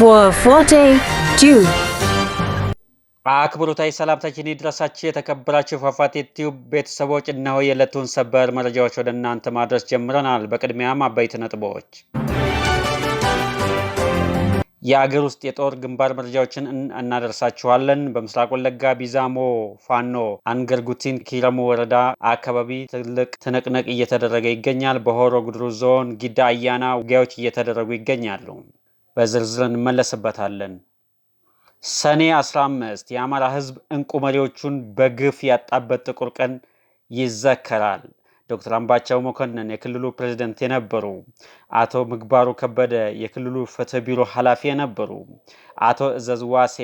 for Forte 2. አክብሮታዊ ሰላምታችን ይድረሳችሁ የተከበራችሁ ፏፏቴ ቲዩብ ቤተሰቦች፣ እነሆ የዕለቱን ሰበር መረጃዎች ወደ እናንተ ማድረስ ጀምረናል። በቅድሚያም አበይት ነጥቦች። የአገር ውስጥ የጦር ግንባር መረጃዎችን እናደርሳችኋለን። በምስራቅ ወለጋ ቢዛሞ ፋኖ አንገርጉቲን ኪረሙ ወረዳ አካባቢ ትልቅ ትንቅንቅ እየተደረገ ይገኛል። በሆሮ ጉድሩ ዞን ጊዳ አያና ውጊያዎች እየተደረጉ ይገኛሉ። በዝርዝር እንመለስበታለን። ሰኔ 15 የአማራ ህዝብ እንቁ መሪዎቹን በግፍ ያጣበት ጥቁር ቀን ይዘከራል። ዶክተር አምባቸው መኮንን የክልሉ ፕሬዝዳንት የነበሩ፣ አቶ ምግባሩ ከበደ የክልሉ ፍትህ ቢሮ ኃላፊ የነበሩ፣ አቶ እዘዝ ዋሴ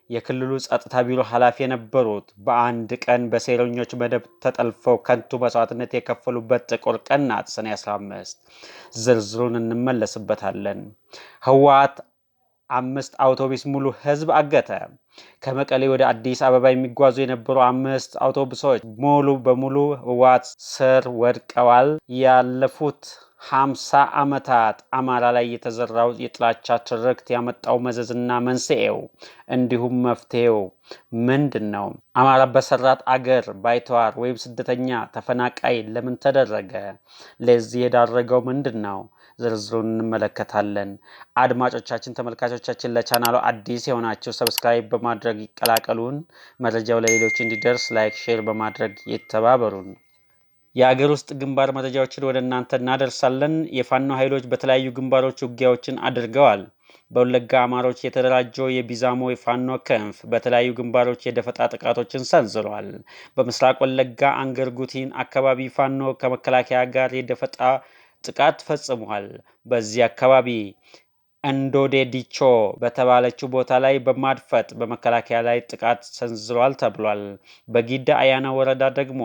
የክልሉ ጸጥታ ቢሮ ኃላፊ የነበሩት በአንድ ቀን በሴረኞች መደብ ተጠልፈው ከንቱ መስዋዕትነት የከፈሉበት ጥቁር ቀን ናት ሰኔ 15። ዝርዝሩን እንመለስበታለን። ህወሓት 5 አውቶቡስ ሙሉ ህዝብ አገተ። ከመቀሌ ወደ አዲስ አበባ የሚጓዙ የነበሩ 5 አውቶቡሶች ሙሉ በሙሉ ህወሓት ስር ወድቀዋል። ያለፉት 50 ዓመታት አማራ ላይ የተዘራው የጥላቻ ትርክት ያመጣው መዘዝና መንስኤው እንዲሁም መፍትሄው ምንድን ነው? አማራ በሰራት አገር ባይተዋር ወይም ስደተኛ ተፈናቃይ ለምን ተደረገ? ለዚህ የዳረገው ምንድን ነው? ዝርዝሩን እንመለከታለን። አድማጮቻችን፣ ተመልካቾቻችን ለቻናሉ አዲስ የሆናችሁ ሰብስክራይብ በማድረግ ይቀላቀሉን። መረጃው ለሌሎች እንዲደርስ ላይክ፣ ሼር በማድረግ ይተባበሩን። የአገር ውስጥ ግንባር መረጃዎችን ወደ እናንተ እናደርሳለን። የፋኖ ኃይሎች በተለያዩ ግንባሮች ውጊያዎችን አድርገዋል። በወለጋ አማሮች የተደራጀው የቢዛሞ የፋኖ ክንፍ በተለያዩ ግንባሮች የደፈጣ ጥቃቶችን ሰንዝሯል። በምስራቅ ወለጋ አንገርጉቲን አካባቢ ፋኖ ከመከላከያ ጋር የደፈጣ ጥቃት ፈጽሟል። በዚህ አካባቢ እንዶዴ ዲቾ በተባለችው ቦታ ላይ በማድፈጥ በመከላከያ ላይ ጥቃት ሰንዝሯል ተብሏል። በጊዳ አያና ወረዳ ደግሞ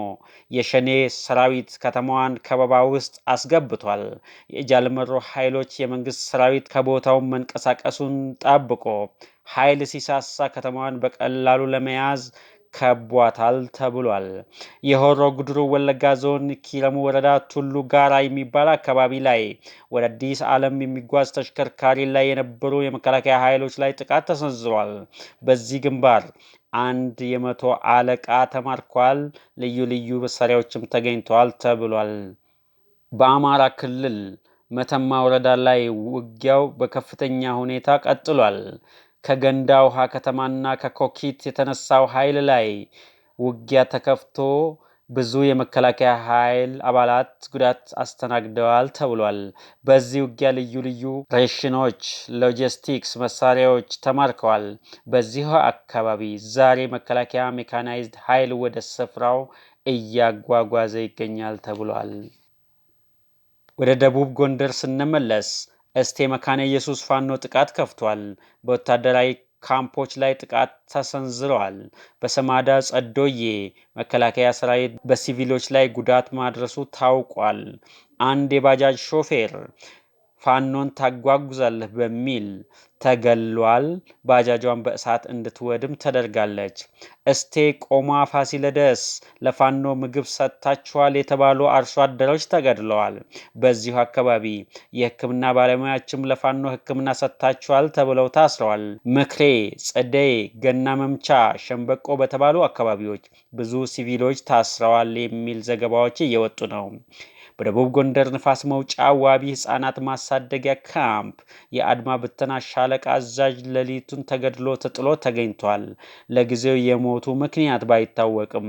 የሸኔ ሰራዊት ከተማዋን ከበባ ውስጥ አስገብቷል። የጃልመሮ ኃይሎች የመንግስት ሰራዊት ከቦታው መንቀሳቀሱን ጠብቆ ኃይል ሲሳሳ ከተማዋን በቀላሉ ለመያዝ ከቧታል ተብሏል። የሆሮ ጉድሩ ወለጋ ዞን ኪረሙ ወረዳ ቱሉ ጋራ የሚባል አካባቢ ላይ ወደ አዲስ ዓለም የሚጓዝ ተሽከርካሪ ላይ የነበሩ የመከላከያ ኃይሎች ላይ ጥቃት ተሰንዝሯል። በዚህ ግንባር አንድ የመቶ አለቃ ተማርኳል። ልዩ ልዩ መሳሪያዎችም ተገኝተዋል ተብሏል። በአማራ ክልል መተማ ወረዳ ላይ ውጊያው በከፍተኛ ሁኔታ ቀጥሏል። ከገንዳ ውሃ ከተማና ከኮኪት የተነሳው ኃይል ላይ ውጊያ ተከፍቶ ብዙ የመከላከያ ኃይል አባላት ጉዳት አስተናግደዋል ተብሏል። በዚህ ውጊያ ልዩ ልዩ ሬሽኖች፣ ሎጂስቲክስ መሳሪያዎች ተማርከዋል። በዚህ አካባቢ ዛሬ መከላከያ ሜካናይዝድ ኃይል ወደ ስፍራው እያጓጓዘ ይገኛል ተብሏል። ወደ ደቡብ ጎንደር ስንመለስ እስቴ መካነ ኢየሱስ ፋኖ ጥቃት ከፍቷል። በወታደራዊ ካምፖች ላይ ጥቃት ተሰንዝረዋል። በሰማዳ ጸዶዬ መከላከያ ሰራዊት በሲቪሎች ላይ ጉዳት ማድረሱ ታውቋል። አንድ የባጃጅ ሾፌር ፋኖን ታጓጉዛለህ በሚል ተገሏል። ባጃጇን በእሳት እንድትወድም ተደርጋለች። እስቴ ቆማ ፋሲለደስ ለፋኖ ምግብ ሰጥታችኋል የተባሉ አርሶ አደሮች ተገድለዋል። በዚሁ አካባቢ የሕክምና ባለሙያዎችም ለፋኖ ሕክምና ሰጥታችኋል ተብለው ታስረዋል። ምክሬ፣ ጸደይ፣ ገና መምቻ፣ ሸምበቆ በተባሉ አካባቢዎች ብዙ ሲቪሎች ታስረዋል የሚል ዘገባዎች እየወጡ ነው። በደቡብ ጎንደር ንፋስ መውጫ ዋቢ ህፃናት ማሳደጊያ ካምፕ የአድማ ብተና ሻለቃ አዛዥ ሌሊቱን ተገድሎ ተጥሎ ተገኝቷል። ለጊዜው የሞቱ ምክንያት ባይታወቅም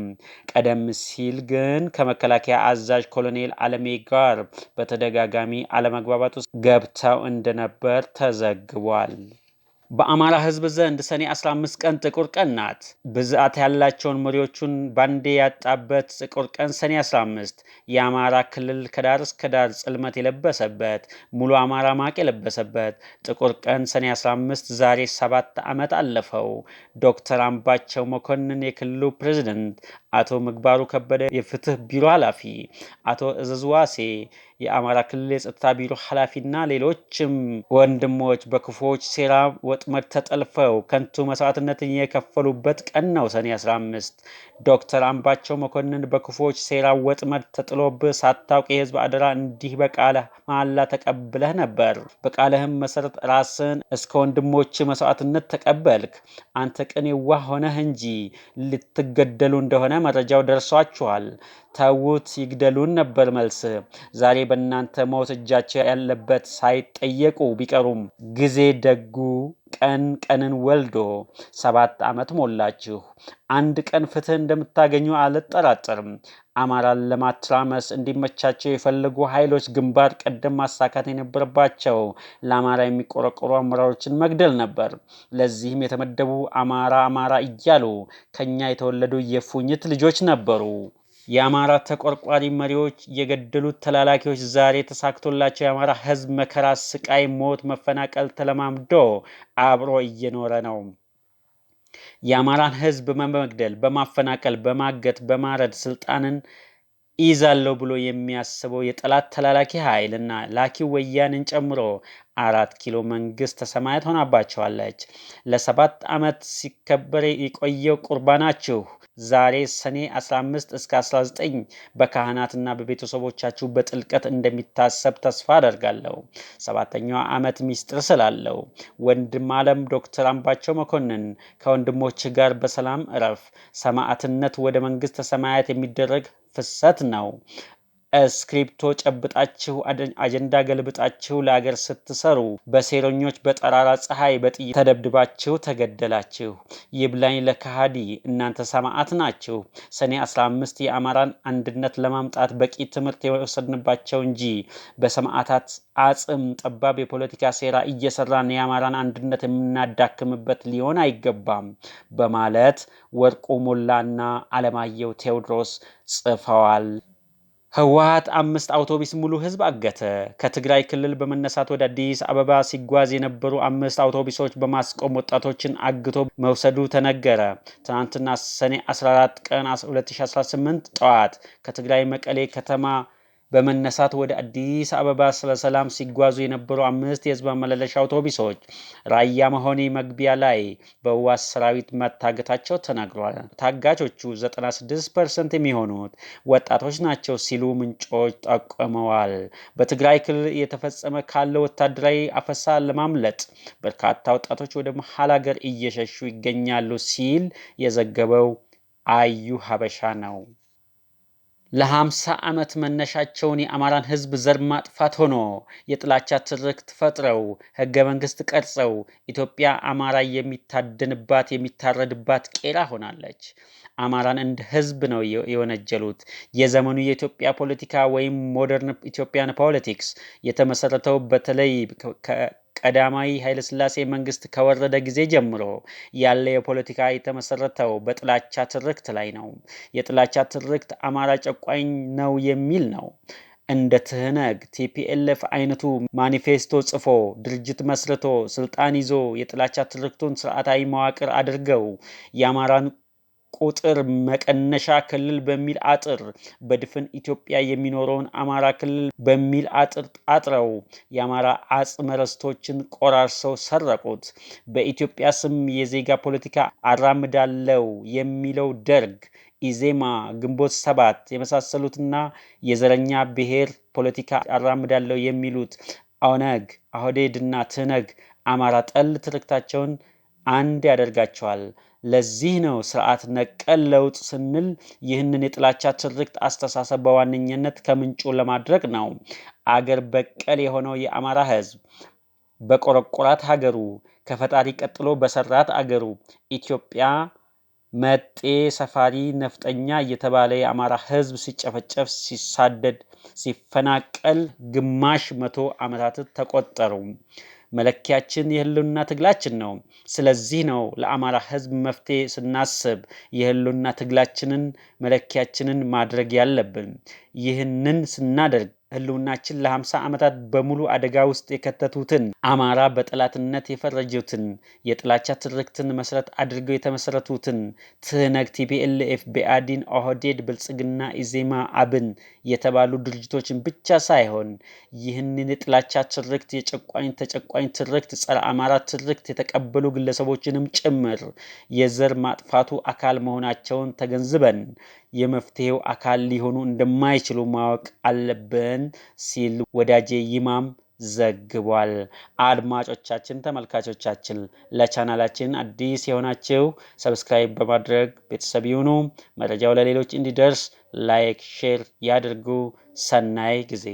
ቀደም ሲል ግን ከመከላከያ አዛዥ ኮሎኔል አለሜ ጋር በተደጋጋሚ አለመግባባት ውስጥ ገብተው እንደነበር ተዘግቧል። በአማራ ህዝብ ዘንድ ሰኔ 15 ቀን ጥቁር ቀን ናት። ብዛት ያላቸውን መሪዎቹን ባንዴ ያጣበት ጥቁር ቀን ሰኔ 15 የአማራ ክልል ከዳር እስከ ዳር ጽልመት የለበሰበት ሙሉ አማራ ማቅ የለበሰበት ጥቁር ቀን ሰኔ 15 ዛሬ 7 ዓመት አለፈው። ዶክተር አምባቸው መኮንን የክልሉ ፕሬዝዳንት፣ አቶ ምግባሩ ከበደ የፍትህ ቢሮ ኃላፊ፣ አቶ እዘዝ ዋሴ የአማራ ክልል የጸጥታ ቢሮ ኃላፊና ሌሎችም ወንድሞች በክፉዎች ሴራ ወጥመድ ተጠልፈው ከንቱ መስዋዕትነትን የከፈሉበት ቀን ነው ሰኔ 15። ዶክተር አምባቸው መኮንን በክፉዎች ሴራ ወጥመድ ተጥሎብህ ሳታውቅ የህዝብ አደራ እንዲህ በቃለ መሐላ ተቀብለህ ነበር። በቃልህም መሰረት ራስን እስከ ወንድሞች መስዋዕትነት ተቀበልክ። አንተ ቅን የዋህ ሆነህ እንጂ ልትገደሉ እንደሆነ መረጃው ደርሷችኋል። ተዉት ይግደሉን ነበር መልስ። ዛሬ በእናንተ ሞት እጃቸው ያለበት ሳይጠየቁ ቢቀሩም ጊዜ ደጉ ቀን ቀንን ወልዶ 7 ዓመት ሞላችሁ። አንድ ቀን ፍትህ እንደምታገኙ አልጠራጠርም። አማራን ለማትራመስ እንዲመቻቸው የፈለጉ ኃይሎች ግንባር ቀደም ማሳካት የነበረባቸው ለአማራ የሚቆረቆሩ አመራሮችን መግደል ነበር። ለዚህም የተመደቡ አማራ እያሉ ከኛ የተወለዱ የፉኝት ልጆች ነበሩ። የአማራ ተቆርቋሪ መሪዎች የገደሉት ተላላኪዎች ዛሬ ተሳክቶላቸው የአማራ ህዝብ መከራ፣ ስቃይ፣ ሞት፣ መፈናቀል ተለማምዶ አብሮ እየኖረ ነው። የአማራን ህዝብ በመግደል፣ በማፈናቀል፣ በማገት፣ በማረድ ስልጣንን ይዛለው ብሎ የሚያስበው የጠላት ተላላኪ ኃይልና ላኪው ወያኔን ጨምሮ 4 ኪሎ መንግስተ ሰማያት ሆናባቸዋለች። ለ7 ዓመት ሲከበር የቆየው ቁርባናችሁ ዛሬ ሰኔ 15 እስከ 19 በካህናትና በቤተሰቦቻችሁ በጥልቀት እንደሚታሰብ ተስፋ አደርጋለሁ። 7ኛው ዓመት ሚስጥር ስላለው ወንድም ዓለም ዶክተር አምባቸው መኮንን ከወንድሞች ጋር በሰላም እረፍ። ሰማዕትነት ወደ መንግስተ ሰማያት የሚደረግ ፍሰት ነው። እስክሪፕቶ ጨብጣችሁ አጀንዳ ገልብጣችሁ ለአገር ስትሰሩ በሴረኞች በጠራራ ፀሐይ በጥይት ተደብድባችሁ ተገደላችሁ። ይብላኝ ለካሃዲ እናንተ ሰማዕት ናችሁ። ሰኔ 15 የአማራን አንድነት ለማምጣት በቂ ትምህርት የወሰድንባቸው እንጂ በሰማዕታት አጽም ጠባብ የፖለቲካ ሴራ እየሰራን የአማራን አንድነት የምናዳክምበት ሊሆን አይገባም በማለት ወርቁ ሞላና አለማየሁ ቴዎድሮስ ጽፈዋል። ህወሓት 5 አውቶቡስ ሙሉ ህዝብ አገተ። ከትግራይ ክልል በመነሳት ወደ አዲስ አበባ ሲጓዝ የነበሩ 5 አውቶቡሶች በማስቆም ወጣቶችን አግቶ መውሰዱ ተነገረ። ትናንትና ሰኔ 14 ቀን 2018 ጠዋት ከትግራይ መቀሌ ከተማ በመነሳት ወደ አዲስ አበባ በሰላም ሲጓዙ የነበሩ 5 የህዝብ ማመላለሻ አውቶቡሶች ራያ መሆኒ መግቢያ ላይ በህወሓት ሰራዊት መታገታቸው ተነግሯል። ታጋቾቹ 96% የሚሆኑት ወጣቶች ናቸው ሲሉ ምንጮች ጠቁመዋል። በትግራይ ክልል እየተፈጸመ ካለው ወታደራዊ አፈሳ ለማምለጥ በርካታ ወጣቶች ወደ መሀል ሀገር እየሸሹ ይገኛሉ ሲል የዘገበው አዩ ሀበሻ ነው። ለ50 ዓመት መነሻቸውን የአማራን ህዝብ ዘር ማጥፋት ሆኖ የጥላቻ ትርክት ፈጥረው ህገ መንግስት ቀርጸው ኢትዮጵያ አማራ የሚታደንባት የሚታረድባት ቄራ ሆናለች። አማራን እንደ ህዝብ ነው የወነጀሉት። የዘመኑ የኢትዮጵያ ፖለቲካ ወይም ሞደርን ኢትዮጵያን ፖለቲክስ የተመሰረተው በተለይ ቀዳማዊ ኃይለ ሥላሴ መንግስት ከወረደ ጊዜ ጀምሮ ያለ የፖለቲካ የተመሰረተው በጥላቻ ትርክት ላይ ነው። የጥላቻ ትርክት አማራ ጨቋኝ ነው የሚል ነው። እንደ ትህነግ ቲፒኤልኤፍ አይነቱ ማኒፌስቶ ጽፎ ድርጅት መስርቶ ስልጣን ይዞ የጥላቻ ትርክቱን ስርዓታዊ መዋቅር አድርገው የአማራን ቁጥር መቀነሻ ክልል በሚል አጥር በድፍን ኢትዮጵያ የሚኖረውን አማራ ክልል በሚል አጥር አጥረው የአማራ አጽመ ርስቶችን ቆራርሰው ሰረቁት። በኢትዮጵያ ስም የዜጋ ፖለቲካ አራምዳለው የሚለው ደርግ፣ ኢዜማ፣ ግንቦት 7 የመሳሰሉትና የዘረኛ ብሔር ፖለቲካ አራምዳለው የሚሉት ኦነግ፣ ኦህዴድና ትህነግ አማራ ጠል ትርክታቸውን አንድ ያደርጋቸዋል። ለዚህ ነው ስርዓት ነቀል ለውጥ ስንል ይህንን የጥላቻ ትርክት አስተሳሰብ በዋነኝነት ከምንጩ ለማድረግ ነው። አገር በቀል የሆነው የአማራ ህዝብ በቆረቆራት ሀገሩ ከፈጣሪ ቀጥሎ በሰራት አገሩ ኢትዮጵያ መጤ ሰፋሪ ነፍጠኛ እየተባለ የአማራ ህዝብ ሲጨፈጨፍ፣ ሲሳደድ፣ ሲፈናቀል ግማሽ 100 ዓመታት ተቆጠሩ። መለኪያችን የህልውና ትግላችን ነው። ስለዚህ ነው ለአማራ ህዝብ መፍትሄ ስናስብ የህልውና ትግላችንን መለኪያችንን ማድረግ ያለብን። ይህንን ስናደርግ ህልውናችን ለ50 ዓመታት በሙሉ አደጋ ውስጥ የከተቱትን አማራ በጠላትነት የፈረጁትን የጥላቻ ትርክትን መሰረት አድርገው የተመሰረቱትን ትህነግ፣ ቲፒኤልኤፍ፣ ብአዴን፣ ኦህዴድ፣ ብልጽግና፣ ኢዜማ፣ አብን የተባሉ ድርጅቶችን ብቻ ሳይሆን ይህንን የጥላቻ ትርክት፣ የጨቋኝ ተጨቋኝ ትርክት፣ ጸረ አማራ ትርክት የተቀበሉ ግለሰቦችንም ጭምር የዘር ማጥፋቱ አካል መሆናቸውን ተገንዝበን የመፍትሄው አካል ሊሆኑ እንደማይችሉ ማወቅ አለብን ሲል ወዳጄ ይማም ዘግቧል። አድማጮቻችን፣ ተመልካቾቻችን ለቻናላችን አዲስ የሆናችሁ ሰብስክራይብ በማድረግ ቤተሰብ ይሁኑ። መረጃው ለሌሎች እንዲደርስ ላይክ፣ ሼር ያድርጉ። ሰናይ ጊዜ